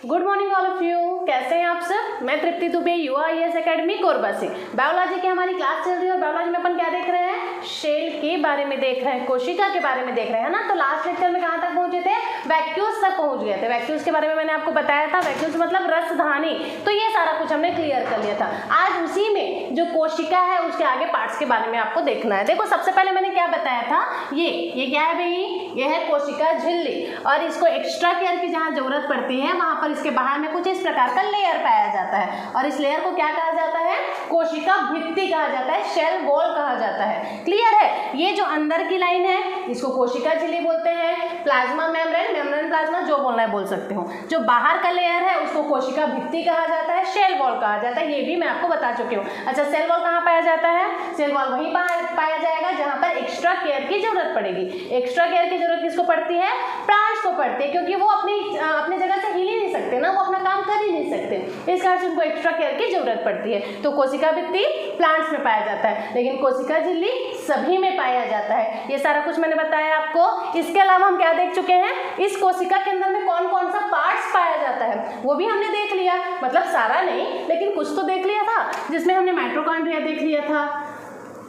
Good morning all of you. कैसे हैं आप सब? मैं तृप्ति दुबे, UIS एकेडमी कोरबा से। बायोलॉजी की हमारी क्लास चल रही है और बायोलॉजी में अपन क्या देख रहे हैं? शेल के बारे में देख रहे हैं, कोशिका के बारे में देख रहे हैं ना। तो लास्ट लेक्चर में कहाँ तक पहुंचे थे? वैक्यूल्स तक पहुंच गए थे। वैक्यूल्स के बारे में मैंने आपको बताया था, वैक्यूल्स मतलब रसधानी। तो ये सारा कुछ हमने क्लियर कर लिया था। आज उसी में जो कोशिका है उसके आगे पार्ट्स के बारे में आपको देखना है। देखो सबसे पहले मैंने क्या बताया था, ये क्या है भाई? ये है कोशिका झिल्ली और इसको एक्स्ट्रा केयर की जहाँ जरूरत पड़ती है वहाँ पर इसके बाहर में कुछ इस प्रकार का लेयर पाया जाता है और इस लेयर को क्या कहा जाता है? कोशिका भित्ति कहा जाता है, शेल वॉल कहा जाता है। क्लियर है? ये जो अंदर की लाइन है इसको कोशिका झिल्ली बोलते हैं, प्लाज्मा मेम्ब्रेन, मेम्ब्रेन प्लाज्मा जो बोलना है बोल सकते हो। जो बाहर का लेयर है उसको कोशिका भित्ति कहा जाता है, शेल वॉल कहा जाता है। ये भी मैं आपको बता चुकी हूँ। अच्छा, सेल वॉल कहाँ पाया जाता है? सेल वॉल वहीं पाया जाएगा जहाँ पर एक्स्ट्रा केयर की जरूरत पड़ेगी। एक्स्ट्रा केयर की जरूरत किसको पड़ती है? प्लांट्स को पड़ती है, क्योंकि वो अपनी जगह से हिल ही नहीं सकते ना, वो अपना काम कर ही नहीं सकते। इस कारण से उनको एक्स्ट्रा केयर की जरूरत पड़ती है। तो कोशिका भित्ति प्लांट्स में पाया जाता है, लेकिन कोशिका झिल्ली सभी में पाया जाता है। ये सारा कुछ मैंने बताया आपको। इसके अलावा हम क्या देख चुके हैं? इस कोशिका के अंदर में कौन कौन सा पार्ट्स पाया जाता है वो भी हमने देख लिया। मतलब सारा नहीं, लेकिन कुछ तो देख लिया था, जिसमें हमने माइटोकॉन्ड्रिया देख लिया था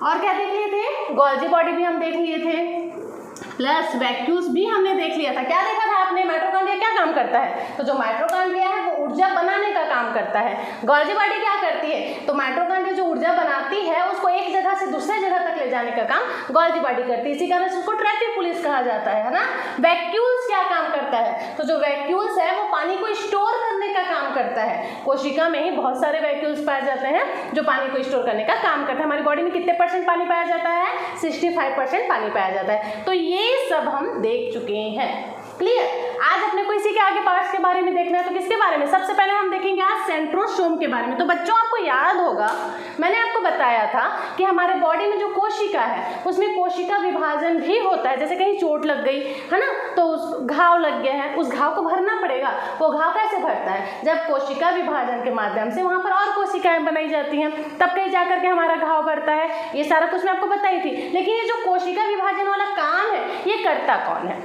और क्या देख लिए थे? गोल्जी बॉडी भी हम देख लिए थे, प्लस वैक्यूल्स भी हमने देख लिया था। क्या देखा था आपने? माइटोकॉन्ड्रिया क्या काम करता है? तो जो माइटोकॉन्ड्रिया है वो ऊर्जा बनाने का काम करता है। गोल्जी बॉडी क्या करती है? तो माइटोकॉन्ड्रिया जो ऊर्जा बनाती है उसको एक जगह से दूसरे जगह तक ले जाने का काम गोल्जी बॉडी करती है। इसी कारण से उसको ट्रैफिक पुलिस कहा जाता है ना। वैक्यूल्स क्या काम करता है? तो जो वैक्यूल्स है वो पानी को स्टोर करने का काम करता है। कोशिका में ही बहुत सारे वैक्यूल्स पाए जाते हैं जो पानी को स्टोर करने का काम करता है। हमारी बॉडी में कितने % पानी पाया जाता है? 65% पानी पाया जाता है। तो ये सब हम देख चुके हैं। क्लियर? आज अपने को इसी के आगे पार्ट्स के बारे में देखना है। तो किसके बारे में? सबसे पहले हम देखेंगे आज सेंट्रोसोम के बारे में। तो बच्चों आपको याद होगा मैंने आपको बताया था कि हमारे बॉडी में जो कोशिका है उसमें कोशिका विभाजन भी होता है। जैसे कहीं चोट लग गई है ना, तो उस घाव लग गया है, उस घाव को भरना पड़ेगा। वो घाव कैसे भरता है? जब कोशिका विभाजन के माध्यम से वहाँ पर और कोशिकाएं बनाई जाती हैं, तब कहीं जाकर के हमारा घाव भरता है। ये सारा कुछ मैं आपको बताई थी। लेकिन ये जो कोशिका विभाजन वाला काम है ये करता कौन है?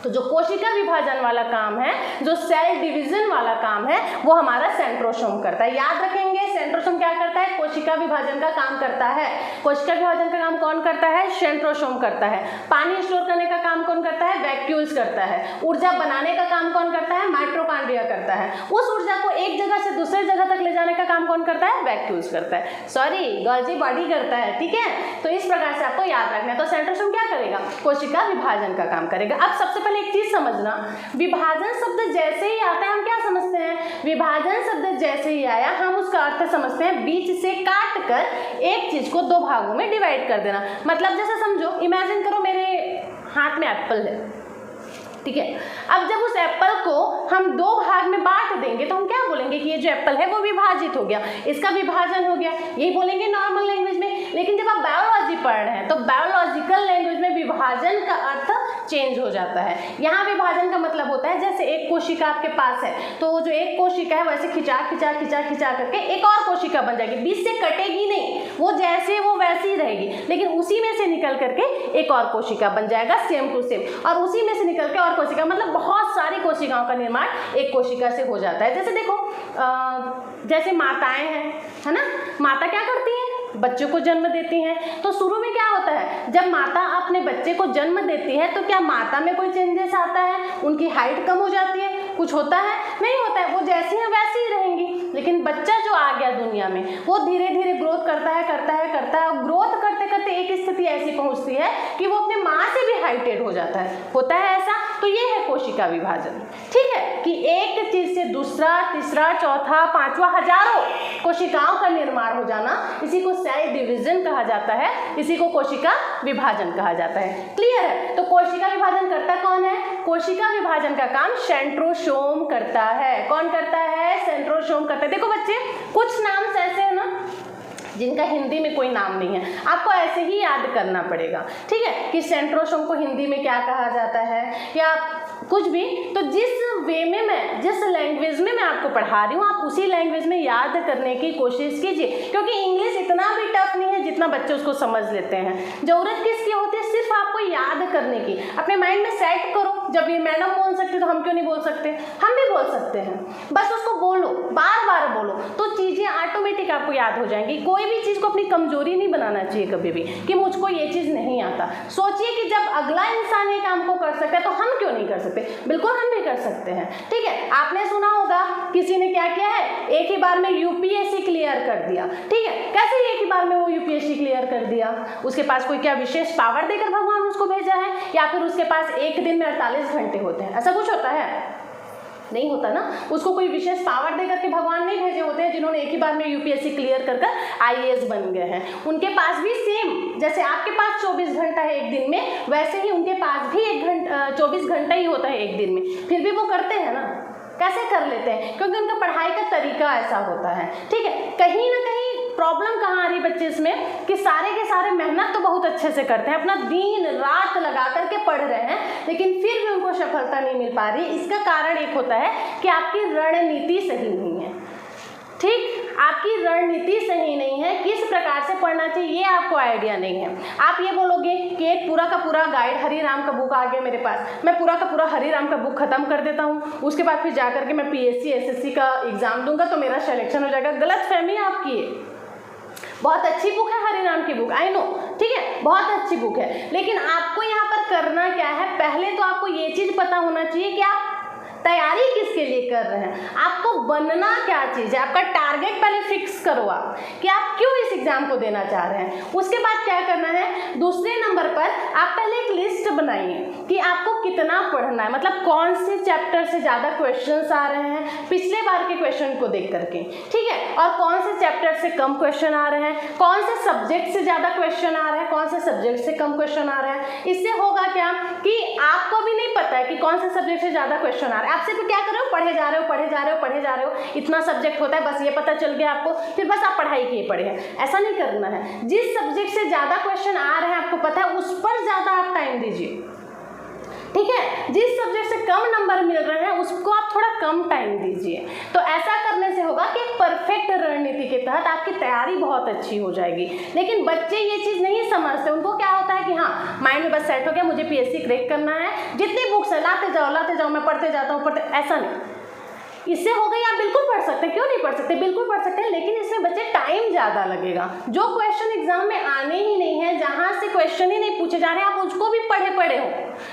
तो जो कोशिका विभाजन वाला काम है, जो सेल डिवीजन वाला काम है, वो हमारा सेंट्रोसोम करता है। याद रखेंगे, सेंट्रोसोम क्या करता है? कोशिका विभाजन का काम करता है। कोशिका विभाजन का काम कौन करता है? सेंट्रोसोम करता है। पानी स्टोर करने का काम कौन करता है? वैक्यूल्स करता है। ऊर्जा बनाने का काम कौन करता है? माइटोकॉन्ड्रिया करता है। उस ऊर्जा को एक जगह से दूसरे जगह तक ले जाने का काम कौन करता है? वैक्यूल्स करता है। सॉरी, गोल्जी बॉडी करता है। ठीक है, तो इस प्रकार से आपको याद रखना है। तो सेंट्रोसोम क्या करेगा? कोशिका विभाजन का काम करेगा। अब सबसे पहले एक चीज समझना, विभाजन शब्द जैसे ही आता है हम क्या समझते हैं? विभाजन शब्द जैसे ही आया हम उसका अर्थ समझते हैं बीच से काट कर एक चीज को दो भागों में डिवाइड कर देना। मतलब जैसे समझो, इमेजिन करो मेरे हाथ में एप्पल है, ठीक है। अब जब उस एप्पल को हम दो भाग में बांट देंगे तो हम क्या बोलेंगे कि ये जो एप्पल है वो विभाजित हो गया, इसका विभाजन हो गया, यही बोलेंगे नॉर्मल लैंग्वेज में। लेकिन जब आप बायोलॉजी पढ़ रहे हैं तो बायोलॉजिकल लैंग्वेज में विभाजन का अर्थ चेंज हो जाता है। यहाँ विभाजन का मतलब होता है जैसे एक कोशिका आपके पास है तो जो एक कोशिका है वैसे खिंचा खिंचा खिंचा खिंचा करके एक और कोशिका बन जाएगी, बीच से कटेगी नहीं, वो जैसे वो वैसी ही रहेगी, लेकिन उसी में से निकल करके एक और कोशिका बन जाएगा सेम टू सेम, और उसी में से निकल के और कोशिका, मतलब बहुत सारी कोशिकाओं का निर्माण एक कोशिका से हो जाता है। जैसे देखो जैसे माताएं हैं, है ना, माता क्या करती है? बच्चों को जन्म देती हैं। तो शुरू में क्या होता है? जब माता अपने बच्चे को जन्म देती है तो क्या माता में कोई चेंजेस आता है? उनकी हाइट कम हो जाती है? कुछ होता है? नहीं होता है, वो जैसी है वैसी ही रहेंगी। लेकिन बच्चा जो आ गया दुनिया में वो धीरे धीरे ग्रोथ करता है और ग्रोथ करते करते एक स्थिति ऐसी पहुंचती है कि वो अपने माँ से भी हाइटेड हो जाता है। होता है ऐसा? तो ये है कोशिका विभाजन। ठीक है, कि एक चीज से दूसरा, तीसरा, चौथा, पांचवा, हजारों कोशिकाओं का निर्माण हो जाना, इसी को सेल डिवीजन कहा जाता है, इसी को कोशिका विभाजन कहा जाता है। क्लियर है? तो कोशिका विभाजन करता कौन है? कोशिका विभाजन का काम सेंट्रोसोम करता है। कौन करता है? सेंट्रोसोम करता है। देखो बच्चे, कुछ नाम ऐसे है ना जिनका हिंदी में कोई नाम नहीं है, आपको ऐसे ही याद करना पड़ेगा। ठीक है, कि सेंट्रोसोम को हिंदी में क्या कहा जाता है या कुछ भी। तो जिस वे में मैं, जिस लैंग्वेज में मैं आपको पढ़ा रही हूँ, आप उसी लैंग्वेज में याद करने की कोशिश कीजिए, क्योंकि इंग्लिश इतना भी टफ नहीं है जितना बच्चे उसको समझ लेते हैं। जरूरत किसकी होती है? सिर्फ आपको याद करने की। अपने माइंड में सेट करो जब ये मैडम बोल सकते तो हम क्यों नहीं बोल सकते? हम भी बोल सकते हैं। बस उसको बोलो, बार बार बोलो, तो चीज़ें ऑटोमेटिक आपको याद हो जाएंगी। कोई भी चीज़ को अपनी कमजोरी नहीं बनाना चाहिए कभी भी कि मुझको ये चीज़ नहीं आता। सोचिए कि जब अगला इंसान ये काम को कर सकता है तो हम क्यों नहीं कर सकते? बिल्कुल हम भी कर सकते हैं। ठीक है, आपने सुना होगा किसी ने क्या किया है, एक ही बार में यूपीएससी क्लियर कर दिया। ठीक है, कैसे एक ही बार में वो यूपीएससी क्लियर कर दिया? उसके पास कोई क्या विशेष पावर देकर भगवान उसको भेजा है, या फिर उसके पास एक दिन में 48 घंटे होते हैं? ऐसा कुछ होता है? नहीं होता ना। उसको कोई विशेष पावर देकर के भगवान नहीं भेजे होते हैं जिन्होंने एक ही बार में यूपीएससी क्लियर कर आईएएस बन गए हैं। उनके पास भी सेम, जैसे आपके पास 24 घंटा है एक दिन में, वैसे ही उनके पास भी 24 घंटा ही होता है एक दिन में, फिर भी वो करते हैं ना। कैसे कर लेते हैं? क्योंकि उनका पढ़ाई का तरीका ऐसा होता है। ठीक है, कहीं ना कहीं प्रॉब्लम कहाँ आ रही बच्चे इसमें कि सारे के सारे मेहनत तो बहुत अच्छे से करते हैं, अपना दिन रात लगा करके पढ़ रहे हैं, लेकिन फिर भी उनको सफलता नहीं मिल पा रही। इसका कारण एक होता है कि आपकी रणनीति सही नहीं है। ठीक, आपकी रणनीति सही नहीं है, किस प्रकार से पढ़ना चाहिए ये आपको आइडिया नहीं है। आप ये बोलोगे कि एक पूरा का पूरा गाइड हरी राम का बुक आ गया मेरे पास, मैं पूरा का पूरा हरी राम का बुक खत्म कर देता हूँ, उसके बाद फिर जा करके मैं पीएससी एसएससी का एग्जाम दूंगा तो मेरा सिलेक्शन हो जाएगा। गलत फहमी आपकी है। बहुत अच्छी बुक है हरी राम की बुक, आई नो, ठीक है, बहुत अच्छी बुक है, लेकिन आपको यहाँ पर करना क्या है? पहले तो आपको ये चीज पता होना चाहिए कि आप तैयारी किसके लिए कर रहे हैं, आपको बनना क्या चीज़ है। आपका टारगेट पहले फिक्स करो आप कि आप क्यों इस एग्जाम को देना चाह रहे हैं। उसके बाद क्या करना है, दूसरे नंबर पर आप पहले एक लिस्ट बनाइए कि आपको कितना पढ़ना है, मतलब कौन से चैप्टर से ज़्यादा क्वेश्चंस आ रहे हैं पिछले बार के क्वेश्चन को देख करके, ठीक है, और कौन से चैप्टर से कम क्वेश्चन आ रहे हैं, कौन से सब्जेक्ट से ज़्यादा क्वेश्चन आ रहे हैं, कौन से सब्जेक्ट से कम क्वेश्चन आ रहे हैं। इससे होगा क्या कि आपको भी नहीं पता है कि कौन से सब्जेक्ट से ज़्यादा क्वेश्चन आ रहे हैं, आप सिर्फ क्या कर रहे हो, पढ़े जा रहे हो, पढ़े जा रहे हो, पढ़े जा रहे हो। इतना सब्जेक्ट होता है, बस ये पता चल गया आपको, फिर बस आप पढ़ाई किए पढ़े हैं। ऐसा नहीं करना है। जिस सब्जेक्ट से ज़्यादा क्वेश्चन आ रहे हैं आपको पता है, उस पर ज़्यादा आप टाइम दीजिए, ठीक है। जिस सब्जेक्ट से कम नंबर मिल रहे हैं उसको आप थोड़ा कम टाइम दीजिए। तो ऐसा करने से होगा कि एक परफेक्ट रणनीति के तहत आपकी तैयारी बहुत अच्छी हो जाएगी। लेकिन बच्चे ये चीज़ नहीं समझते। उनको क्या होता है कि हाँ, माइंड में बस सेट हो गया, मुझे पीएससी क्रैक करना है, जितनी बुक्स है लाते जाओ, मैं पढ़ते जाता हूँ, ऐसा नहीं। इससे हो गई, आप बिल्कुल पढ़ सकते हैं, क्यों नहीं पढ़ सकते, बिल्कुल पढ़ सकते हैं, लेकिन इसमें बच्चे टाइम ज़्यादा लगेगा। जो क्वेश्चन एग्जाम में आने ही नहीं है, जहाँ से क्वेश्चन ही नहीं पूछे जा रहे हैं, आप उसको भी पढ़े हो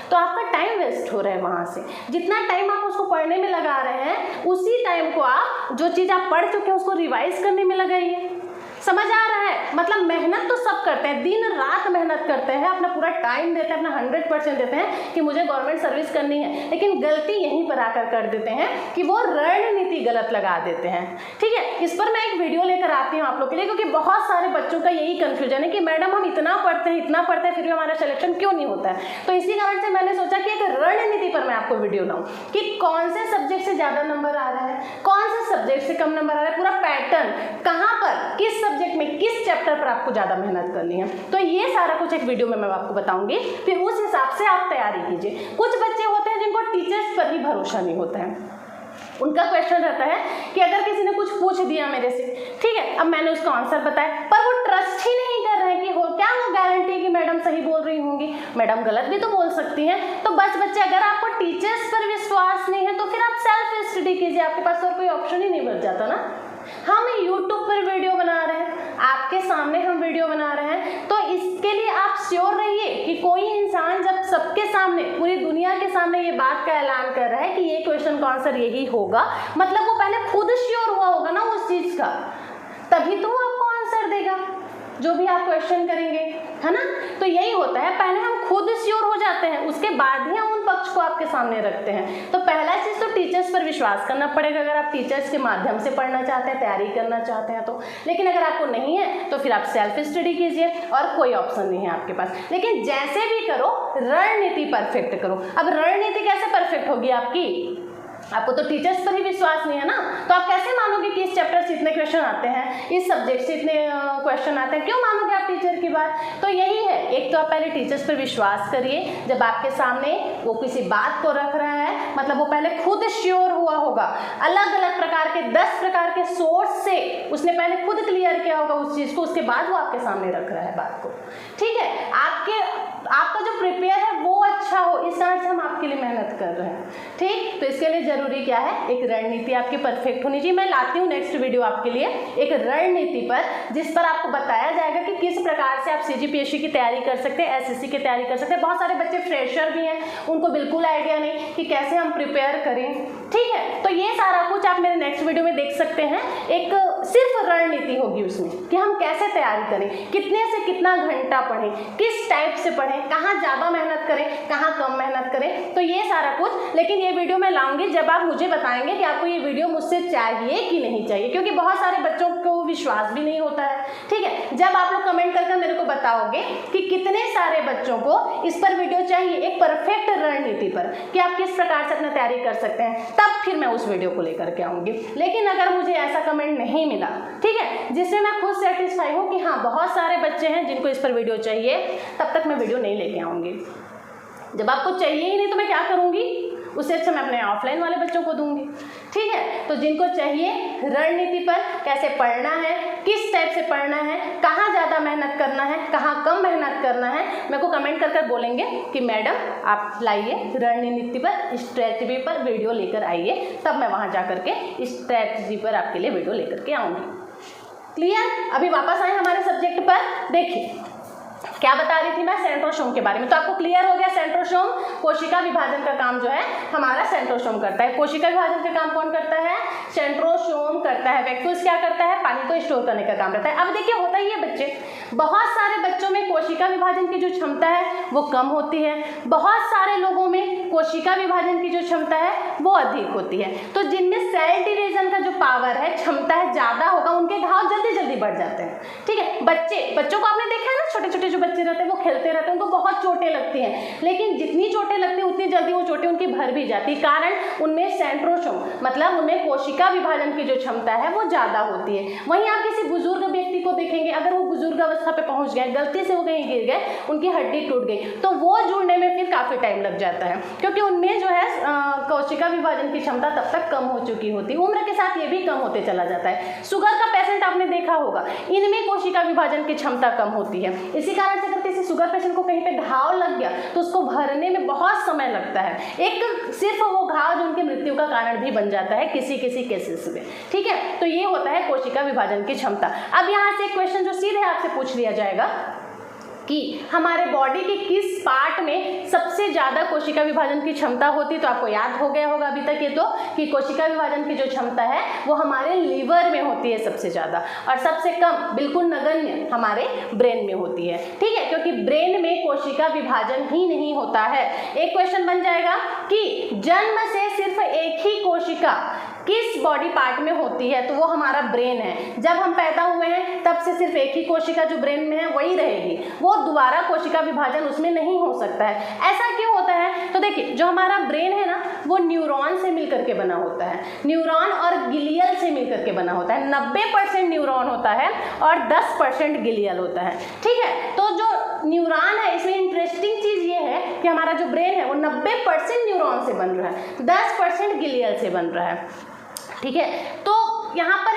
तो आपका टाइम वेस्ट हो रहा है। वहाँ से जितना टाइम आप उसको पढ़ने में लगा रहे हैं, उसी टाइम को आप जो चीज़ आप पढ़ चुके हैं उसको रिवाइज करने में लगाइए। समझ आ रहा है? मतलब मेहनत तो सब करते हैं, दिन रात मेहनत करते हैं, अपना पूरा टाइम देते हैं, अपना 100% देते हैं कि मुझे गवर्नमेंट सर्विस करनी है, लेकिन गलती यहीं पर आकर कर देते हैं कि वो रणनीति गलत लगा देते हैं। ठीक है, इस पर मैं एक वीडियो लेकर आती हूँ आप लोग के लिए, क्योंकि बहुत सारे बच्चों का यही कन्फ्यूजन है कि मैडम हम इतना पढ़ते हैं फिर भी हमारा सिलेक्शन क्यों नहीं होता है। तो इसी कारण से मैंने सोचा कि एक रणनीति पर मैं आपको वीडियो लाऊँ कि कौन से सब्जेक्ट से ज़्यादा नंबर आ रहा है, कौन से सब्जेक्ट से कम नंबर आ रहा है, पूरा पैटर्न कहाँ पर, किस सब्जेक्ट में, किस चैप्टर पर आपको ज़्यादा मेहनत करनी है। तो ये सारा कुछ एक वीडियो में मैं आपको बताऊंगी, फिर उस हिसाब से आप तैयारी कीजिए। कुछ बच्चे होते हैं जिनको टीचर्स पर ही भरोसा नहीं होता है। उनका क्वेश्चन रहता है कि अगर किसी ने कुछ पूछ दिया मेरे से, ठीक है, अब मैंने उसका आंसर बताया, पर वो ट्रस्ट ही नहीं कर रहे हैं कि हो क्या वो गारंटी कि मैडम सही बोल रही होंगी, मैडम गलत भी तो बोल सकती हैं। तो बस बच्चे, अगर आपको टीचर्स पर विश्वास नहीं है तो फिर आप सेल्फ स्टडी कीजिए, आपके पास और कोई ऑप्शन ही नहीं बच जाता ना। हम यूट्यूब पर वीडियो बना रहे हैं, आपके सामने हम वीडियो बना रहे हैं, तो इसके लिए आप श्योर रहिए कि कोई इंसान जब सबके सामने, पूरी दुनिया के सामने ये बात का ऐलान कर रहा है कि ये क्वेश्चन का आंसर यही होगा, मतलब वो पहले खुद श्योर हुआ होगा ना उस चीज़ का, तभी तो वो आपको आंसर देगा जो भी आप क्वेश्चन करेंगे, है ना। तो यही होता है, पहले हम खुद श्योर हो जाते हैं, उसके बाद ही हम उन पक्ष को आपके सामने रखते हैं। तो पहला चीज़ तो टीचर्स पर विश्वास करना पड़ेगा, अगर आप टीचर्स के माध्यम से पढ़ना चाहते हैं, तैयारी करना चाहते हैं तो। लेकिन अगर आपको नहीं है तो फिर आप सेल्फ स्टडी कीजिए, और कोई ऑप्शन नहीं है आपके पास। लेकिन जैसे भी करो, रणनीति परफेक्ट करो। अब रणनीति कैसे परफेक्ट होगी आपकी? आपको तो टीचर्स पर ही विश्वास नहीं है ना, तो आप कैसे मानोगे कि इस चैप्टर से इतने क्वेश्चन आते हैं, इस सब्जेक्ट से इतने क्वेश्चन आते हैं? क्यों मानोगे आप टीचर की बात? तो यही है, एक तो आप पहले टीचर्स पर विश्वास करिए। जब आपके सामने वो किसी बात को रख रहा है, मतलब वो पहले खुद श्योर हुआ होगा, अलग अलग प्रकार के 10 प्रकार के सोर्स से उसने पहले खुद क्लियर किया होगा उस चीज़ को, उसके बाद वो आपके सामने रख रहा है बात को। ठीक है, आपके आपका जो प्रिपेयर है वो अच्छा हो, इस तरह से हम आपके लिए मेहनत कर रहे हैं। ठीक, तो इसके लिए जरूरी क्या है, एक रणनीति आपकी परफेक्ट होनी चाहिए। मैं लाती हूँ नेक्स्ट वीडियो आपके लिए एक रणनीति पर, जिस पर आपको बताया जाएगा कि किस प्रकार से आप CGPSC की तैयारी कर सकते हैं, SSC की तैयारी कर सकते हैं। बहुत सारे बच्चे फ्रेशर भी हैं, उनको बिल्कुल आइडिया नहीं कि कैसे हम प्रिपेयर करें। ठीक है, तो ये सारा कुछ आप मेरे नेक्स्ट वीडियो में देख सकते हैं। एक सिर्फ रणनीति होगी उसमें कि हम कैसे तैयारी करें, कितने से कितना घंटा पढ़ें, किस टाइप से पढ़ें, कहाँ ज़्यादा मेहनत करें, कहाँ कम मेहनत करें, तो ये सारा कुछ। लेकिन ये वीडियो मैं लाऊंगी जब आप मुझे बताएंगे कि आपको ये वीडियो मुझसे चाहिए कि नहीं चाहिए, क्योंकि बहुत सारे बच्चों को विश्वास भी नहीं होता है। ठीक है, जब आप लोग कमेंट करके मेरे को बताओगे कि कितने सारे बच्चों को इस पर वीडियो चाहिए, एक परफेक्ट रणनीति पर कि आप किस प्रकार से अपना तैयारी कर सकते हैं, तब फिर मैं उस वीडियो को लेकर के आऊँगी। लेकिन अगर मुझे ऐसा कमेंट नहीं मिला, ठीक है, जिससे मैं खुद सेटिस्फाई हूँ कि हाँ बहुत सारे बच्चे हैं जिनको इस पर वीडियो चाहिए, तब तक मैं वीडियो नहीं लेके आऊँगी। जब आपको चाहिए ही नहीं तो मैं क्या करूँगी, उससे अच्छा मैं अपने ऑफलाइन वाले बच्चों को दूंगी। ठीक है, तो जिनको चाहिए रणनीति पर कैसे पढ़ना है, किस टाइप से पढ़ना है, कहाँ ज़्यादा मेहनत करना है, कहाँ कम मेहनत करना है, मेरे को कमेंट कर कर बोलेंगे कि मैडम आप लाइए रणनीति पर, स्ट्रेटजी पर वीडियो लेकर आइए, तब मैं वहाँ जा करके स्ट्रेटजी पर आपके लिए वीडियो लेकर के आऊँगी। क्लियर? अभी वापस आए हमारे सब्जेक्ट पर। देखिए क्या बता रही थी मैं, सेंट्रोसोम के बारे में। तो आपको क्लियर हो गया, सेंट्रोसोम कोशिका विभाजन का काम जो है हमारा सेंट्रोसोम करता है। कोशिका विभाजन का काम कौन करता है, सेंट्रोसोम करता है। वैक्यूल्स क्या करता है, पानी को स्टोर करने का काम रहता है। अब देखिए होता ही है बच्चे, बहुत सारे बच्चों में कोशिका विभाजन की जो क्षमता है वो कम होती है, बहुत सारे लोगों में कोशिका विभाजन की जो क्षमता है वो अधिक होती है। तो जिनमें सेल डिवीजन का जो पावर है, क्षमता है, ज़्यादा होगा, उनके घाव जल्दी जल्दी बढ़ जाते हैं। ठीक है, बच्चों को आपने देखा है ना, छोटे छोटे जो बच्चे रहते हैं वो खेलते रहते हैं, उनको बहुत चोटें लगती हैं, लेकिन जितनी चोटें लगती हैं उतनी जल्दी वो चोटें उनकी भर भी जाती है। कारण उनमें सेंट्रोसोम मतलब उनमें कोशिका विभाजन की जो क्षमता है वो ज़्यादा होती है। वहीं आप किसी बुजुर्ग व्यक्ति को देखेंगे, अगर वो बुजुर्ग अवस्था पे पहुंच गए, गलती से वो कहीं गिर गए, उनकी हड्डी टूट गई, तो वो जुड़ने में फिर काफ़ी टाइम लग जाता है, क्योंकि उनमें जो है कोशिका विभाजन की क्षमता तब तक कम हो चुकी होती है। उम्र के साथ ये भी कम होते चला जाता है। शुगर का पेशेंट आपने देखा होगा, इनमें कोशिका विभाजन की क्षमता कम होती है। इसी कारण से अगर किसी शुगर पेशेंट को कहीं पे घाव लग गया तो उसको भरने में बहुत समय लगता है। एक सिर्फ वो घाव जो उनकी मृत्यु का कारण भी बन जाता है किसी किसी केसेस में। ठीक है, तो ये होता है कोशिका विभाजन की क्षमता। अब यहाँ से एक क्वेश्चन जो सीधे आपसे पूछ लिया जाएगा कि हमारे बॉडी के किस पार्ट में सबसे ज़्यादा कोशिका विभाजन की क्षमता होती है, तो आपको याद हो गया होगा अभी तक ये तो कि कोशिका विभाजन की जो क्षमता है वो हमारे लीवर में होती है सबसे ज़्यादा, और सबसे कम बिल्कुल नगण्य हमारे ब्रेन में होती है। ठीक है, क्योंकि ब्रेन में कोशिका विभाजन ही नहीं होता है। एक क्वेश्चन बन जाएगा कि जन्म से सिर्फ एक ही कोशिका किस बॉडी पार्ट में होती है, तो वो हमारा ब्रेन है। जब हम पैदा हुए हैं तब से सिर्फ एक ही कोशिका जो ब्रेन में है वही रहेगी, वो दोबारा कोशिका विभाजन उसमें नहीं हो सकता है। ऐसा क्यों होता है, तो देखिए जो हमारा ब्रेन है ना वो न्यूरॉन से मिलकर के बना होता है, न्यूरॉन और गिलियल से मिलकर के बना होता है। 90% न्यूरॉन होता है और 10% गिलियल होता है। ठीक है, तो जो न्यूरॉन है, इसमें इंटरेस्टिंग चीज़ ये है कि हमारा जो ब्रेन है वो 90% न्यूरॉन से बन रहा है, 10% गिलियल से बन रहा है। ठीक है, तो यहाँ पर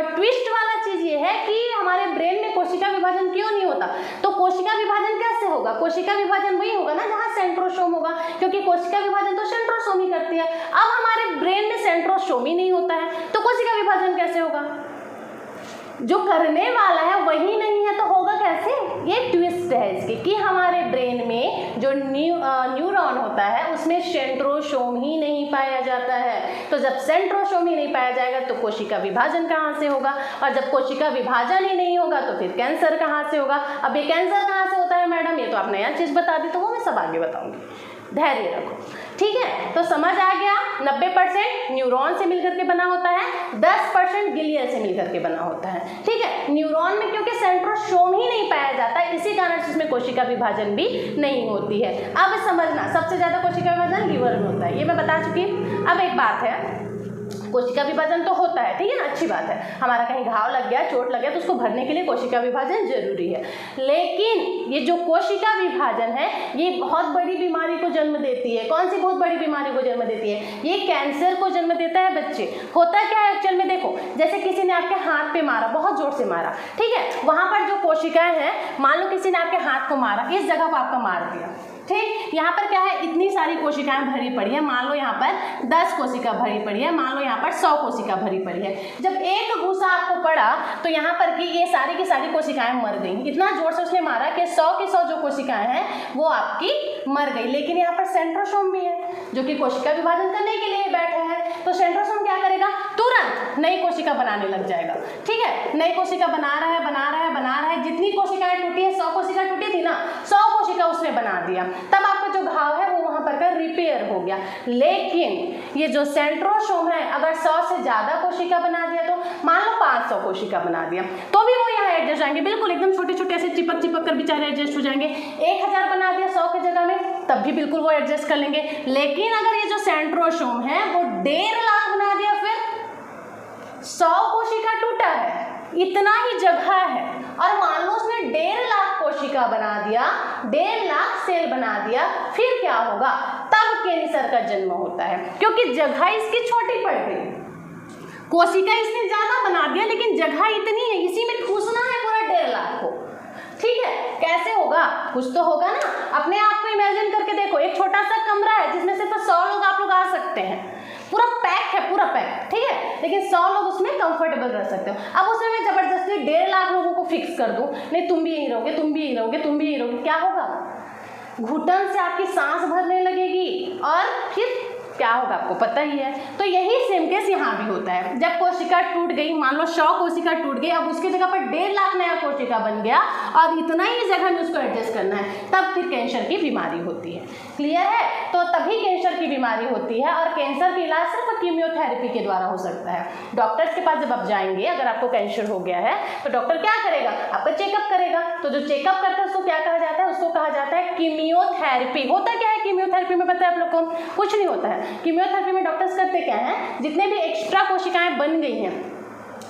ट्विस्ट वाला चीज़ ये है कि हमारे ब्रेन में कोशिका विभाजन क्यों नहीं होता, तो कोशिका विभाजन कैसे होगा, कोशिका विभाजन वही होगा ना जहाँ सेंट्रोसोम होगा, क्योंकि कोशिका विभाजन तो सेंट्रोसोम ही करती है। अब हमारे ब्रेन में सेंट्रोसोम ही नहीं होता है तो कोशिका विभाजन कैसे होगा, जो करने वाला है वही नहीं है तो होगा कैसे। ये ट्विस्ट है इसकी कि हमारे ब्रेन में जो न्यूरॉन होता है उसमें सेंट्रोसोम ही नहीं पाया जाता है। तो जब सेंट्रोसोम ही नहीं पाया जाएगा तो कोशिका विभाजन कहाँ से होगा, और जब कोशिका विभाजन ही नहीं होगा तो फिर कैंसर कहाँ से होगा। अब ये कैंसर कहाँ से होता है मैडम, ये तो आप नया चीज़ बता दी, तो वो मैं सब आगे बताऊँगी, धैर्य रखो। ठीक है, तो समझ आ गया, 90% न्यूरॉन से मिलकर के बना होता है, 10% गिलियल से मिलकर के बना होता है। ठीक है, न्यूरॉन में क्योंकि सेंट्रोसोम ही नहीं पाया जाता, इसी कारण से उसमें कोशिका विभाजन भी नहीं होती है। अब समझना, सबसे ज़्यादा कोशिका विभाजन लीवर में होता है, ये मैं बता चुकी। अब एक बात है, कोशिका विभाजन तो होता है, ठीक है ना, अच्छी बात है। हमारा कहीं घाव लग गया, चोट लग गया, तो उसको भरने के लिए कोशिका विभाजन जरूरी है। लेकिन ये जो कोशिका विभाजन है ये बहुत बड़ी बीमारी को जन्म देती है। कौन सी बहुत बड़ी बीमारी को जन्म देती है? ये कैंसर को जन्म देता है बच्चे। होता क्या है एक्चुअल में, देखो जैसे किसी ने आपके हाथ पे मारा, बहुत जोर से मारा, ठीक है, वहां पर जो कोशिकाएं हैं, मान लो किसी ने आपके हाथ को मारा, इस जगह को आपका मार दिया, ठीक, यहाँ पर क्या है, इतनी सारी कोशिकाएं भरी पड़ी है। मान लो यहाँ पर 10 कोशिका भरी पड़ी है, मान लो यहाँ पर 100 कोशिका भरी पड़ी है। जब एक घूसा आपको पड़ा तो यहाँ पर की सारी की सारी कोशिकाएं मर गई। इतना जोर से उसने मारा कि 100 की 100 जो कोशिकाएं हैं वो आपकी मर गई। लेकिन यहाँ पर सेंट्रोसोम भी है जो कि कोशिका विभाजन करने के लिए बैठा है। तो सेंट्रोसोम क्या करेगा, तुरंत नई कोशिका बनाने लग जाएगा, ठीक है, नई कोशिका बना रहा है, बना रहा है, बना रहा है। जितनी कोशिकाएं टूटी है, 100 कोशिका टूटी थी ना, 100 कोशिका उसने बना दिया। तब आपका जो घाव है वो वहां पर का रिपेयर हो गया। लेकिन ये जो सेंट्रोसोम है, अगर 100 से ज्यादा कोशिका बना दिया, तो मान लो 500 कोशिका बना दिया, तो भी वो यहाँ एडजस्ट जाएंगे, बिल्कुल एकदम छोटे छोटे ऐसे चिपक चिपक कर बेचारे एडजस्ट हो जाएंगे। 1000 बना दिया 100 की जगह में, तब भी बिल्कुल वो एडजस्ट कर लेंगे। लेकिन अगर ये जो सेंट्रोसोम है वो 1.5 लाख बना दिया, फिर 100 कोशिका टूटा है, इतना ही जगह है, और मान लो उसने 1.5 लाख कोशिका बना दिया, 1.5 लाख सेल बना दिया, फिर क्या होगा, तब कैंसर का जन्म होता है, क्योंकि जगह इसकी छोटी पड़ गई। कोशिका इसने ज्यादा बना दिया लेकिन जगह इतनी है, इसी में ठूसना है पूरा 1.5 लाख को, ठीक है। कैसे होगा, कुछ तो होगा ना। अपने आप को इमेजिन करके देखो, एक छोटा सा कमरा है जिसमें सिर्फ 100 लोग आप लोग आ सकते हैं, पूरा पैक है, पूरा पैक, ठीक है, लेकिन 100 लोग उसमें कंफर्टेबल रह सकते हो। अब उसमें मैं जबरदस्ती 1.5 लाख लोगों को फिक्स कर दूं, नहीं तुम भी यहीं रहोगे, तुम भी यहीं रहोगे, तुम भी यहीं रहोगे, क्या होगा, घुटन से आपकी सांस भरने लगेगी, और फिर क्या होगा आपको पता ही है। तो यही सेम केस यहाँ भी होता है। जब कोशिका टूट गई, मान लो 100 कोशिका टूट गई, अब उसकी जगह पर 1.5 लाख नया कोशिका बन गया, और इतना ही जगह में उसको एडजस्ट करना है, तब फिर कैंसर की बीमारी होती है। क्लियर है? तो तभी कैंसर की बीमारी होती है, और कैंसर का इलाज सिर्फ कीमियोथेरेपी के द्वारा हो सकता है। डॉक्टर्स के पास जब आप जाएंगे, अगर आपको कैंसर हो गया है, तो डॉक्टर क्या करेगा, आपका चेकअप करेगा। तो जो चेकअप करता है उसको क्या कहा जाता है, उसको कहा जाता है कीमियोथेरेपी। होता क्या है कीमियोथेरेपी में, पता है आप लोग को? कुछ नहीं होता है। कीमियोथेरेपी में डॉक्टर्स करते क्या है, जितने भी एक्स्ट्रा कोशिकाएं बन गई हैं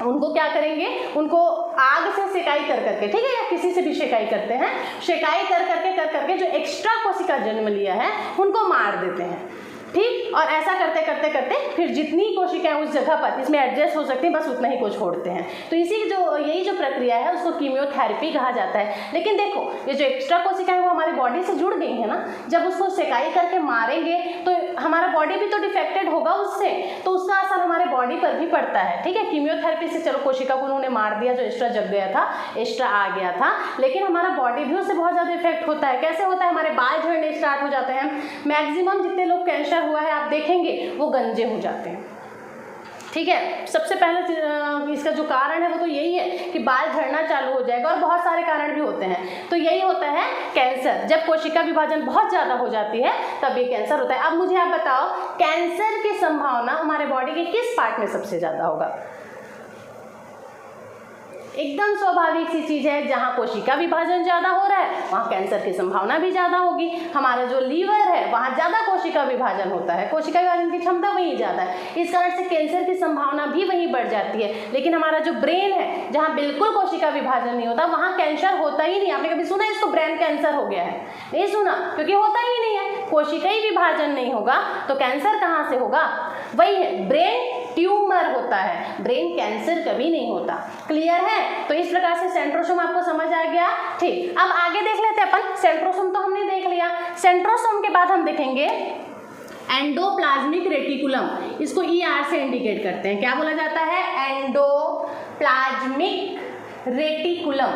उनको क्या करेंगे, उनको आग से सेकाई कर करके, ठीक है, या किसी से भी सेकाई करते हैं, सेकाई कर करके जो एक्स्ट्रा कोशिका जन्म लिया है उनको मार देते हैं, ठीक। और ऐसा करते करते करते फिर जितनी कोशिकाएं उस जगह पर इसमें एडजस्ट हो सकती हैं, बस उतना ही को छोड़ते हैं। तो यही जो प्रक्रिया है उसको कीमियोथेरेपी कहा जाता है। लेकिन देखो, ये जो एक्स्ट्रा कोशिकाएं वो हमारी बॉडी से जुड़ गई है ना, जब उसको सेकाई करके मारेंगे तो हमारा बॉडी भी तो डिफेक्टेड होगा उससे, तो उसका असर हमारे बॉडी पर भी पड़ता है, ठीक है। कीमियोथेरेपी से चलो कोशिका को उन्होंने मार दिया, जो एक्स्ट्रा जग गया था, एक्स्ट्रा आ गया था, लेकिन हमारा बॉडी भी उससे बहुत ज़्यादा इफेक्ट होता है। कैसे होता है, हमारे बाल झड़ने स्टार्ट हो जाते हैं। मैक्सिमम जितने लोग कैंसर हुआ है आप देखेंगे वो गंजे हो जाते हैं, ठीक है। सबसे पहले इसका जो कारण है वो तो यही है कि बाल झड़ना चालू हो जाएगा, और बहुत सारे कारण भी होते हैं। तो यही होता है कैंसर, जब कोशिका विभाजन बहुत ज़्यादा हो जाती है तब ये कैंसर होता है। अब मुझे आप बताओ, कैंसर की संभावना हमारे बॉडी के किस पार्ट में सबसे ज़्यादा होगा? एकदम स्वाभाविक सी चीज़ है, जहाँ कोशिका विभाजन ज़्यादा हो रहा है वहाँ कैंसर की संभावना भी ज़्यादा होगी। हमारा जो लीवर है वहाँ ज़्यादा कोशिका विभाजन होता है, कोशिका विभाजन की क्षमता वहीं ज़्यादा है, इस कारण से कैंसर की संभावना भी वहीं बढ़ जाती है। लेकिन हमारा जो ब्रेन है, जहाँ बिल्कुल कोशिका विभाजन नहीं होता, वहाँ कैंसर होता ही नहीं। आपने कभी सुना इसको ब्रेन कैंसर हो गया है? नहीं सुना, क्योंकि होता ही नहीं है, कोशिका ही विभाजन नहीं होगा तो कैंसर कहाँ से होगा? वही है, ब्रेन ट्यूमर होता है, ब्रेन कैंसर कभी नहीं होता। क्लियर है? तो इस प्रकार से सेंट्रोसोम आपको समझ आ गया, ठीक। अब आगे देख लेते हैं अपन। सेंट्रोसोम तो हमने देख लिया, सेंट्रोसोम के बाद हम देखेंगे एंडोप्लाज्मिक रेटिकुलम। इसको ER से इंडिकेट करते हैं, क्या बोला जाता है? एंडोप्लाज्मिक रेटिकुलम,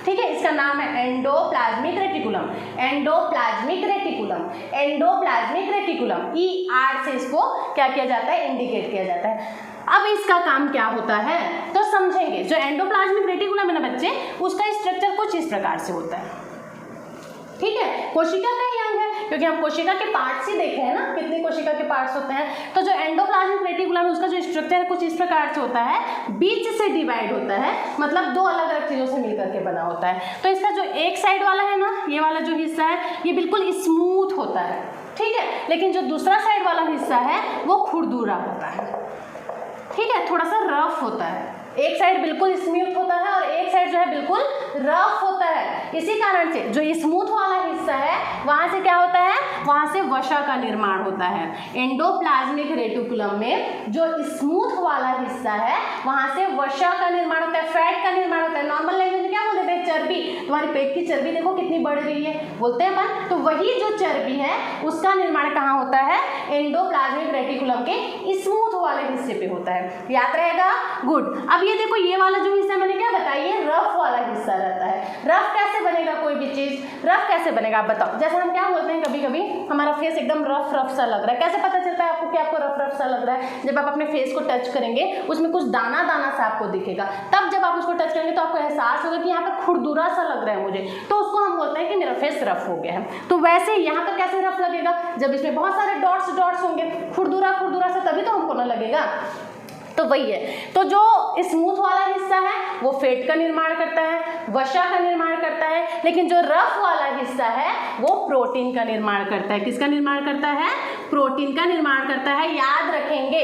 ठीक है, इसका नाम है endoplasmic reticulum. Endoplasmic reticulum, endoplasmic reticulum, ER से इसको क्या किया जाता है? इंडिकेट किया जाता है। अब इसका काम क्या होता है तो समझेंगे। जो एंडोप्लाज्मिक रेटिकुलम है ना बच्चे, उसका स्ट्रक्चर कुछ इस प्रकार से होता है, ठीक है। कोशिका का ही अंग है, क्योंकि हम कोशिका के पार्ट्स ही देखे हैं ना, कितनी कोशिका के पार्ट्स होते हैं। तो जो एंडोप्लाज्मिक रेटिकुलम है उसका जो स्ट्रक्चर है कुछ इस प्रकार से होता है, बीच से डिवाइड होता है, मतलब दो अलग अलग चीज़ों से मिलकर के बना होता है। तो इसका जो एक साइड वाला है ना, ये वाला जो हिस्सा है ये बिल्कुल स्मूथ होता है, ठीक है, लेकिन जो दूसरा साइड वाला हिस्सा है वो खुरदुरा होता है, ठीक है, थोड़ा सा रफ होता है, एक साइड बिल्कुल स्मूथ होता है और एक साइड जो है बिल्कुल रफ होता है। इसी कारण से जो स्मूथ वाला हिस्सा है वहाँ से क्या होता है, वहाँ से वसा का निर्माण होता है। एंडोप्लाज्मिक रेटिकुलम में जो स्मूथ वाला हिस्सा है वहाँ से वसा का निर्माण होता है, फैट का निर्माण होता है। नॉर्मल लैंग्वेज में क्या बोल देते हैं, चर्बी, तुम्हारे पेट की चर्बी देखो कितनी बढ़ रही है बोलते हैं अपन, तो वही जो चर्बी है उसका निर्माण कहाँ होता है, एंडोप्लाज्मिक रेटिकुलम के स्मूथ वाले हिस्से पे होता है। याद रहेगा, गुड। अब ये देखो ये वाला जो हिस्सा मैंने क्या बताया, ये रफ वाला हिस्सा रहता है। रफ कैसे बनेगा कोई भी चीज, रफ कैसे बनेगा आप बताओ। जैसे हम क्या बोलते हैं, कभी कभी हमारा फेस एकदम रफ रफ सा लग रहा है, कैसे पता चलता है आपको कि आपको रफ रफ सा लग रहा है, जब आप अपने फेस को टच करेंगे उसमें कुछ दाना दाना सा आपको दिखेगा, तब जब आप उसको टच करेंगे तो आपको एहसास होगा कि यहाँ पर खुरदुरा सा लग रहा है मुझे, तो उसको हम बोलते हैं कि मेरा फेस रफ हो गया है। तो वैसे यहाँ पर कैसे रफ लगेगा, जब इसमें बहुत सारे डॉट्स डॉट्स होंगे, खुरदुरा खुरदुरा सा, तभी तो हमको ना लगेगा। तो वही है, तो जो स्मूथ वाला हिस्सा है वो फैट का निर्माण करता है, वसा का निर्माण करता है, लेकिन जो रफ वाला हिस्सा है वो प्रोटीन का निर्माण करता है। किसका निर्माण करता है, प्रोटीन का निर्माण करता है। याद रखेंगे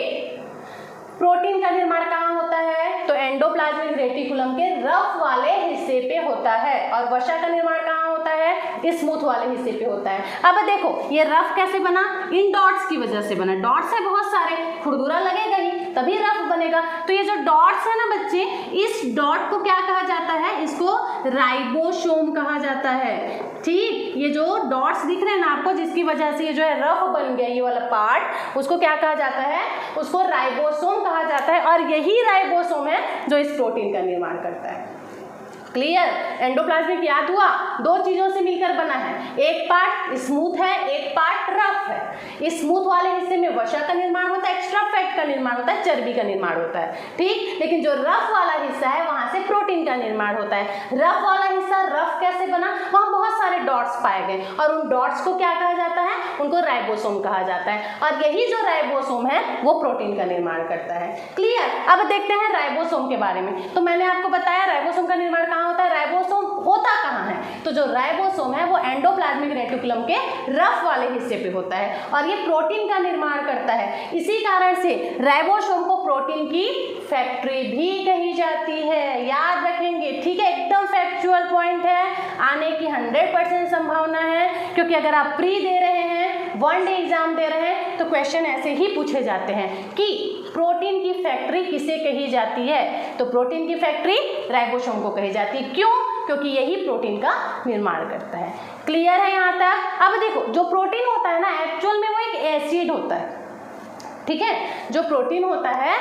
प्रोटीन का निर्माण कहाँ होता है, तो एंडोप्लाज्मिक रेटिकुलम के रफ वाले हिस्से पे होता है, और वसा का निर्माण कहाँ होता है, स्मूथ वाले हिस्से पे होता है। अब देखो ये रफ कैसे बना, इन डॉट्स की वजह से बना, डॉट्स है बहुत सारे, खुरदुरा लगेगा ही तभी रफ बनेगा। तो ये जो डॉट्स है ना बच्चे, इस डॉट को क्या कहा जाता है, इसको राइबोसोम कहा जाता है। ठीक, ये जो डॉट्स दिख रहे हैं ना आपको, जिसकी वजह से ये जो है रफ बन गया ये वाला पार्ट, उसको क्या कहा जाता है, उसको राइबोसोम कहा जाता है, और यही राइबोसोम है जो इस प्रोटीन का निर्माण करता है। क्लियर, एंडोप्लाज्मिक याद हुआ, दो चीजों से मिलकर बना है, एक पार्ट स्मूथ है, एक पार्ट रफ है। स्मूथ वाले हिस्से में वसा का निर्माण होता है, एक्स्ट्रा फैट का निर्माण होता है, चर्बी का निर्माण होता है, ठीक। लेकिन जो रफ वाला हिस्सा है वहां से प्रोटीन का निर्माण होता है। रफ वाला हिस्सा रफ कैसे बना, वहां बहुत सारे डॉट्स पाए गए, और उन डॉट्स को क्या कहा जाता है, उनको राइबोसोम कहा जाता है, और यही जो राइबोसोम है वो प्रोटीन का निर्माण करता है। क्लियर, अब देखते हैं राइबोसोम के बारे में। तो मैंने आपको बताया राइबोसोम का निर्माण कहाँ होता है, राइबोसोम होता कहाँ है, तो जो राइबोसोम है वो एंडोप्लाज्मिक रेटिकुलम के रफ वाले हिस्से पे होता है, और ये प्रोटीन का निर्माण करता है। इसी कारण से राइबोसोम को प्रोटीन की फैक्ट्री भी कही जाती है। याद रखेंगे, ठीक है, एकदम फैक्चुअल पॉइंट है, आने की 100% संभावना है, क्योंकि अगर आप प्री दे रहे हैं, वन डे एग्जाम दे रहे हैं, तो क्वेश्चन ऐसे ही पूछे जाते हैं कि प्रोटीन की फैक्ट्री किसे कही जाती है, तो प्रोटीन की फैक्ट्री राइबोसोम को कही जाती है। क्यों, क्योंकि यही प्रोटीन का निर्माण करता है। क्लियर है यहाँ तक। अब देखो जो प्रोटीन होता है ना, एक्चुअल में वो एक एसिड होता है, ठीक है, जो प्रोटीन होता है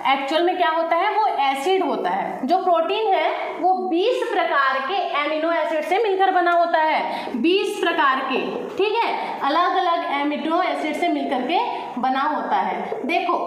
एक्चुअल में क्या होता है, वो एसिड होता है। जो प्रोटीन है वो 20 प्रकार के एमिनो एसिड से मिलकर बना होता है, 20 प्रकार के, ठीक है, अलग अलग एमिनो एसिड से मिलकर के बना होता है। देखो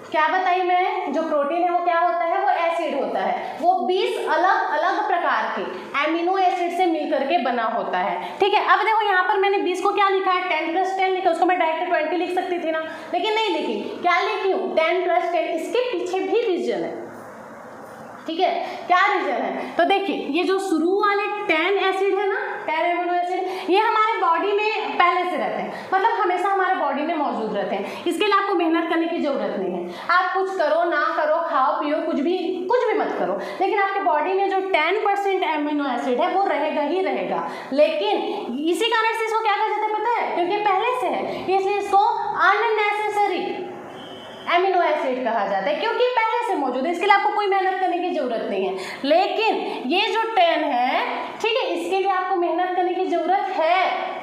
क्या बताई मैं, जो प्रोटीन है वो क्या होता है, वो एसिड होता है, वो 20 अलग अलग प्रकार के एमिनो एसिड से मिलकर के बना होता है, ठीक है। अब देखो यहाँ पर मैंने 20 को क्या लिखा है, 10 + 10 लिखा, उसको मैं डायरेक्ट 20 लिख सकती थी ना, लेकिन नहीं लिखी। क्या लिखी हूँ, 10 + 10, इसके पीछे भी रीजन है, ठीक है। क्या रीजन है, तो देखिए ये जो शुरू वाले 10 एसिड है ना, 10 एमिनो एसिड, ये हमारे बॉडी में पहले से रहते हैं, मतलब हमेशा हमारे बॉडी में मौजूद रहते हैं। इसके लिए आपको मेहनत करने की जरूरत नहीं है, आप कुछ करो ना करो, खाओ पियो, कुछ भी मत करो, लेकिन आपके बॉडी में जो 10% एमिनो एसिड है वो रहेगा ही रहेगा। लेकिन इसी कारण से इसको क्या कहा जाता है पता है, क्योंकि पहले से है, इसलिए इसको अननेसेसरी एमिनो एसिड कहा जाता है, क्योंकि पहले से मौजूद है, इसके लिए आपको कोई मेहनत करने की जरूरत नहीं है। लेकिन ये जो 10 है, ठीक है, इसके लिए आपको मेहनत करने की जरूरत है।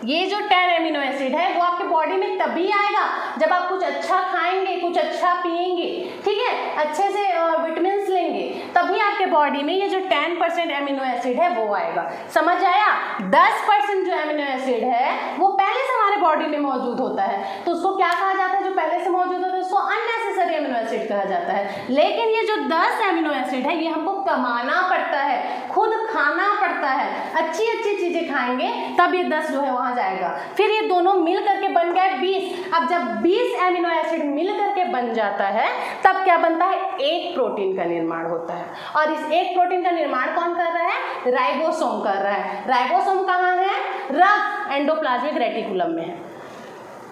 ये जो 10 एमिनो एसिड है वो आपके बॉडी में तभी आएगा जब आप कुछ अच्छा खाएंगे, कुछ अच्छा पिएंगे, ठीक है, अच्छे से विटामिन लेंगे, तभी आपके बॉडी में ये जो 10% एमिनो एसिड है वो आएगा। समझ आया। 10% जो एमिनो एसिड है वो पहले से हमारे बॉडी में मौजूद होता है, तो उसको क्या कहा जाता है, जो पहले से मौजूद होता है उसको अननेसेसरी एमिनो एसिड कहा जाता है। लेकिन ये जो 10 एमिनो एसिड है ये हमको कमाना पड़ता है, खुद खाना पड़ता है, अच्छी अच्छी चीजें खाएंगे तब ये 10 जो है वहां जाएगा। फिर ये दोनों मिल करके बन गए 20। अब जब 20 एमिनो एसिड मिल करके बन जाता है तब क्या बनता है, एक प्रोटीन का निर्माण होता है, और इस एक प्रोटीन का निर्माण कौन कर रहा है, राइबोसोम कर रहा है। राइबोसोम कहाँ है, रफ एंडोप्लाज्मिक रेटिकुलम में है।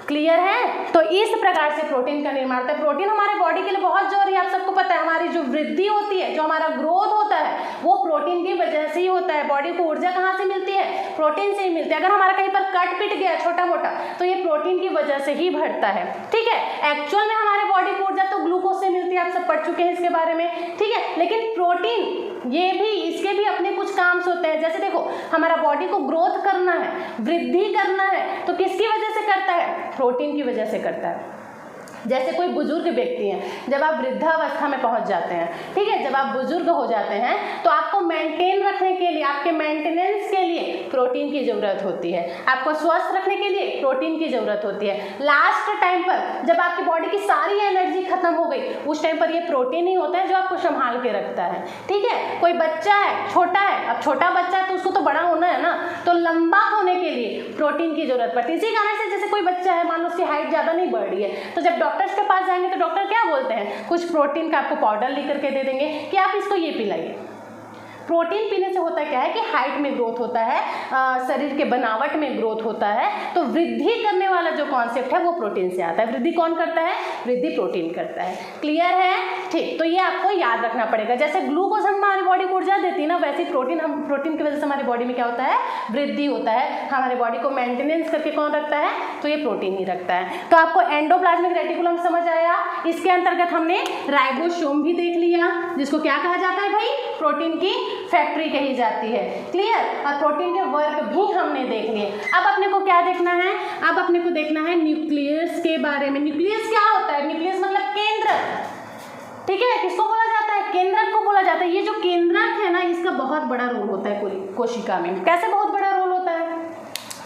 क्लियर है? तो इस प्रकार से प्रोटीन का निर्माण होता है। प्रोटीन हमारे बॉडी के लिए बहुत जरूरी है, आप सबको पता है। हमारी जो वृद्धि होती है, जो हमारा ग्रोथ होता है, वो प्रोटीन की वजह से ही होता है। बॉडी को ऊर्जा कहाँ से मिलती है? प्रोटीन से ही मिलती है। अगर हमारा कहीं पर कट पिट गया छोटा मोटा, तो ये प्रोटीन की वजह से ही बढ़ता है, ठीक है। एक्चुअल में हमारे बॉडी को ऊर्जा तो ग्लूकोज से मिलती है, आप सब पढ़ चुके हैं इसके बारे में, ठीक है। लेकिन प्रोटीन ये भी, इसके भी अपने कुछ काम होते हैं। जैसे देखो, हमारा बॉडी को ग्रोथ करना है, वृद्धि करना है, तो किसकी वजह से करता है? प्रोटीन की वजह से करता है। जैसे कोई बुजुर्ग व्यक्ति हैं, जब आप वृद्धावस्था में पहुंच जाते हैं, ठीक है, जब आप बुजुर्ग हो जाते हैं, तो आपको मेंटेन रखने के लिए, आपके मेंटेनेंस के लिए प्रोटीन की ज़रूरत होती है। आपको स्वस्थ रखने के लिए प्रोटीन की ज़रूरत होती है। लास्ट टाइम पर जब आपकी बॉडी की सारी एनर्जी खत्म हो गई, उस टाइम पर ये प्रोटीन ही होता है जो आपको संभाल के रखता है, ठीक है। कोई बच्चा है, छोटा है, अब छोटा बच्चा है तो उसको तो बड़ा होना है ना, तो लंबा होने के लिए प्रोटीन की जरूरत पड़ती है। इसी कारण से जैसे कोई बच्चा है, मान लो उसकी हाइट ज़्यादा नहीं बढ़ रही है, तो जब डॉक्टर्स के पास जाएंगे तो डॉक्टर क्या बोलते हैं? कुछ प्रोटीन का आपको पाउडर लिख करके दे देंगे कि आप इसको ये पिलाइए। प्रोटीन पीने से होता क्या है कि हाइट में ग्रोथ होता है, शरीर के बनावट में ग्रोथ होता है। तो वृद्धि करने वाला जो कॉन्सेप्ट है वो प्रोटीन से आता है। वृद्धि कौन करता है? वृद्धि प्रोटीन करता है। क्लियर है? ठीक, तो ये आपको याद रखना पड़ेगा। जैसे ग्लूकोज हमारी बॉडी को ऊर्जा देती है ना, वैसे प्रोटीन की वजह से हमारी बॉडी में क्या होता है? वृद्धि होता है। हमारी बॉडी को मेंटेनेंस करके कौन रखता है? तो ये प्रोटीन ही रखता है। तो आपको एंडोप्लाज्मिक रेटिकुलम समझ आया। इसके अंतर्गत हमने राइबोसोम भी देख लिया, जिसको क्या कहा जाता है भाई? प्रोटीन की फैक्ट्री कही जाती है। क्लियर? और प्रोटीन के वर्क भी हमने देख लिए। अब अपने को क्या देखना है? अब अपने को देखना है न्यूक्लियस के बारे में। न्यूक्लियस क्या होता है? न्यूक्लियस मतलब केंद्रक, ठीक है। किसको बोला जाता है? केंद्रक को बोला जाता है। ये जो केंद्रक है ना, इसका बहुत बड़ा रोल होता है कोशिका में। कैसे बहुत बड़ा रोल होता है?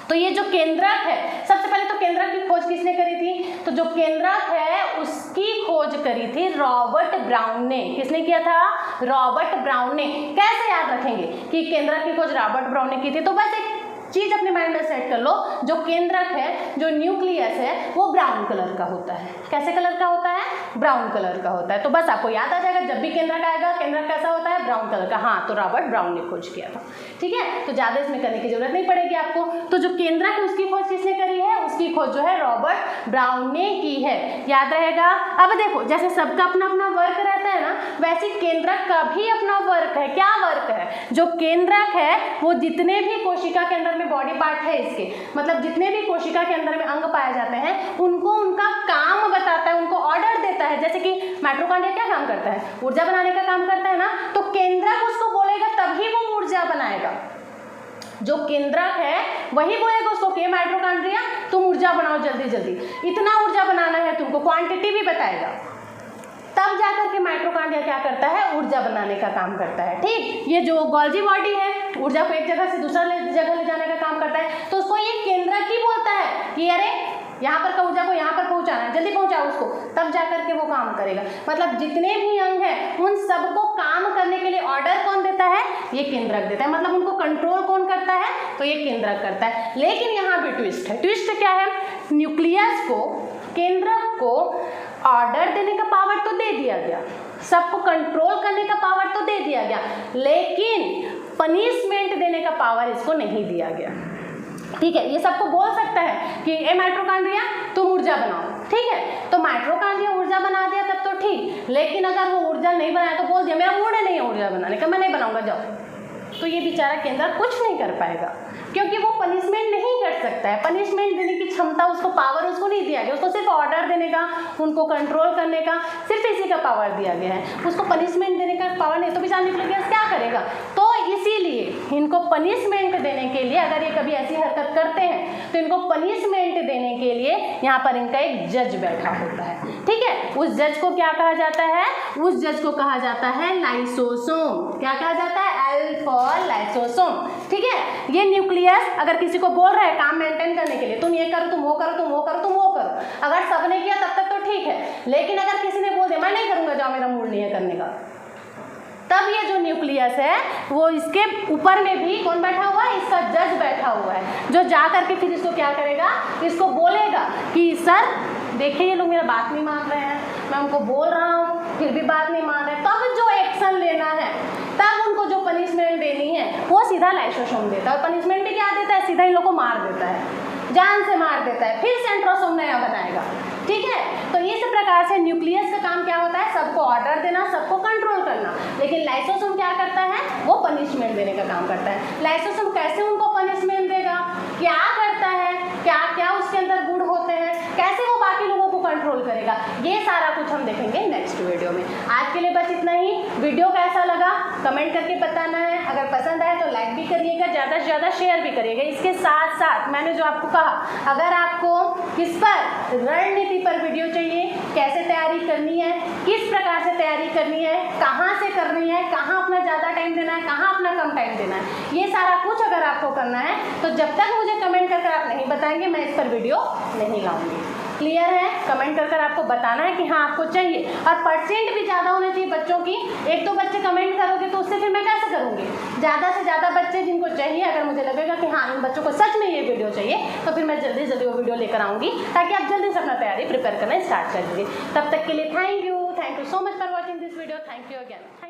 तो ये जो केंद्रक है, सबसे पहले तो केंद्रक की खोज किसने करी थी? तो जो केंद्रक है उसकी खोज करी थी रॉबर्ट ब्राउन ने। किसने किया था? रॉबर्ट ब्राउन ने। कैसे याद रखेंगे कि केंद्रक की खोज रॉबर्ट ब्राउन ने की थी? तो बस एक चीज अपने माइंड में सेट कर लो, जो केंद्रक है, जो न्यूक्लियस है, वो ब्राउन कलर का होता है। कैसे कलर का होता है? ब्राउन कलर का होता है। तो बस आपको याद आ जाएगा, जब भी केंद्रक आएगा, केंद्रक कैसा होता है? ब्राउन कलर का। हाँ, तो रॉबर्ट ब्राउन ने खोज किया था, ठीक है। तो ज्यादा इसमें करने की जरूरत नहीं पड़ेगी आपको। तो जो केंद्रक है उसकी खोज किसने करी है? उसकी खोज जो है रॉबर्ट ब्राउन ने की है। याद रहेगा। अब देखो, जैसे सबका अपना अपना वर्क रहता है ना, वैसे केंद्रक का भी अपना वर्क है। क्या वर्क है? जो केंद्रक है वो जितने भी कोशिका के अंदर में बॉडी पार्ट है इसके, मतलब जितने भी कोशिका के अंदर में अंग पाए जाते हैं, उनको उनका काम बताता है, उनको ऑर्डर देता है। जैसे कि माइटोकॉन्ड्रिया क्या काम करता है? ऊर्जा बनाने का काम करता है ना। तो केंद्रक उसको बोलेगा तभी वो ऊर्जा बनाएगा। जो केंद्रक है वही बोलेगा उसको कि माइटोकॉन्ड्रिया तुम ऊर्जा बनाओ जल्दी जल्दी, इतना ऊर्जा बनाना है तुमको, क्वांटिटी भी बताएगा। तब जाकर के माइटोकॉन्ड्रिया क्या करता है? ऊर्जा बनाने का काम करता है, ठीक। ये जो गोल्जी बॉडी है, ऊर्जा को एक जगह से दूसरा जगह ले जाने का काम करता है। तो उसको ये केंद्रक ही बोलता है कि अरे यहाँ पर का ऊर्जा को यहाँ पर पहुँचाना है, जल्दी पहुँचाओ उसको, तब जाकर के वो काम करेगा। मतलब जितने भी अंग हैं उन सबको काम करने के लिए ऑर्डर कौन देता है? ये केंद्रक देता है। मतलब उनको कंट्रोल कौन करता है? तो ये केंद्रक करता है। लेकिन यहाँ भी ट्विस्ट है। ट्विस्ट क्या है? न्यूक्लियस को, केंद्रक को ऑर्डर देने का पावर तो दे दिया गया, सबको कंट्रोल करने का पावर तो दे दिया गया, लेकिन पनिशमेंट देने का पावर इसको नहीं दिया गया, ठीक है। ये सबको बोल सकता है कि ए माइटोकॉन्ड्रिया तुम ऊर्जा बनाओ, ठीक है। तो माइटोकॉन्ड्रिया ऊर्जा बना दिया तब तो ठीक, लेकिन अगर वो ऊर्जा नहीं बनाया तो बोल दिया मेरा मूड नहीं है ऊर्जा बनाने का, मैं नहीं बनाऊंगा, जाओ। तो ये बेचारा केंद्रक कुछ नहीं कर पाएगा, क्योंकि वो पनिशमेंट नहीं कर सकता है। पनिशमेंट देने की क्षमता, उसको पावर उसको नहीं दिया गया। उसको सिर्फ ऑर्डर देने का, उनको कंट्रोल करने का, सिर्फ इसी का पावर दिया गया है। उसको पनिशमेंट देने का पावर नहीं, तो बेचारा न्यूक्लियस क्या करेगा? तो इसीलिए इनको पनिशमेंट देने के लिए, अगर ये कभी ऐसी हरकत करते हैं तो इनको पनिशमेंट देने के लिए यहाँ पर इनका एक जज बैठा होता है, ठीक है। उस जज को क्या कहा जाता है? उस जज को कहा जाता है लाइसोसोम। क्या कहा जाता है? एल फॉर लाइसोसोम, ठीक है। ये न्यूक्लियस अगर किसी को बोल रहा है काम मेंटेन करने के लिए, तुम ये करो, तुम वो करो, तुम वो करो, तुम वो करो, अगर सबने किया तब तक तो ठीक है। लेकिन अगर किसी ने बोल दिया मैं नहीं करूँगा, जाओ मेरा मूड नहीं है करने का, तब ये जो न्यूक्लियस है वो इसके ऊपर में भी कौन बैठा हुआ है? इसका जज बैठा हुआ है, जो जा करके फिर इसको क्या करेगा? इसको बोलेगा कि सर देखिए ये लोग मेरा बात नहीं मान रहे हैं, मैं उनको बोल रहा हूँ फिर भी बात नहीं मान रहे। तब जो एक्शन लेना है, तब उनको जो पनिशमेंट देनी है वो सीधा लाइसोसोम देता है। और पनिशमेंट भी क्या देता है? सीधा इन लोग को मार देता है। जान से मार देता है, फिर सेंट्रोसोम नया बनाएगा। ठीक है, तो इस प्रकार से न्यूक्लियस का काम क्या होता है, सबको ऑर्डर देना, सबको कंट्रोल करना। लेकिन लाइसोसोम क्या करता है, वो पनिशमेंट देने का काम करता है। लाइसोसोम कैसे उनको पनिशमेंट देगा, क्या करता है, क्या क्या उसके अंदर गुण होते हैं, कैसे वो बाकी लोगों को कंट्रोल करेगा, ये सारा कुछ हम देखेंगे नेक्स्ट वीडियो में। आज के लिए बस इतना ही। वीडियो कैसा लगा कमेंट करके बताना है। अगर पसंद आए तो लाइक भी करिएगा, ज़्यादा से ज़्यादा शेयर भी करिएगा। इसके साथ साथ मैंने जो आपको कहा, अगर आपको किस पर रणनीति पर वीडियो चाहिए, कैसे तैयारी करनी है, किस प्रकार से तैयारी करनी है, कहाँ से करनी है, कहाँ अपना ज़्यादा टाइम देना है, कहाँ अपना कम टाइम देना है, ये सारा कुछ अगर आपको करना है तो जब तक मुझे कमेंट कर आप नहीं बताएंगे मैं इस पर वीडियो नहीं लाऊंगी। क्लियर है? कमेंट कर आपको बताना है कि हाँ आपको चाहिए, और परसेंट भी ज़्यादा होने चाहिए बच्चों की। 1-2 बच्चे कमेंट करोगे तो उससे फिर मैं कैसे करूँगी? ज़्यादा से ज़्यादा बच्चे जिनको चाहिए, अगर मुझे लगेगा कि हाँ इन बच्चों को सच में ये वीडियो चाहिए, तो फिर मैं जल्दी जल्दी वो वीडियो लेकर आऊँगी, ताकि आप जल्दी से अपना तैयारी प्रिपेयर करना स्टार्ट कर दीजिए। तब तक के लिए thank you so much for watching this video. Thank you again.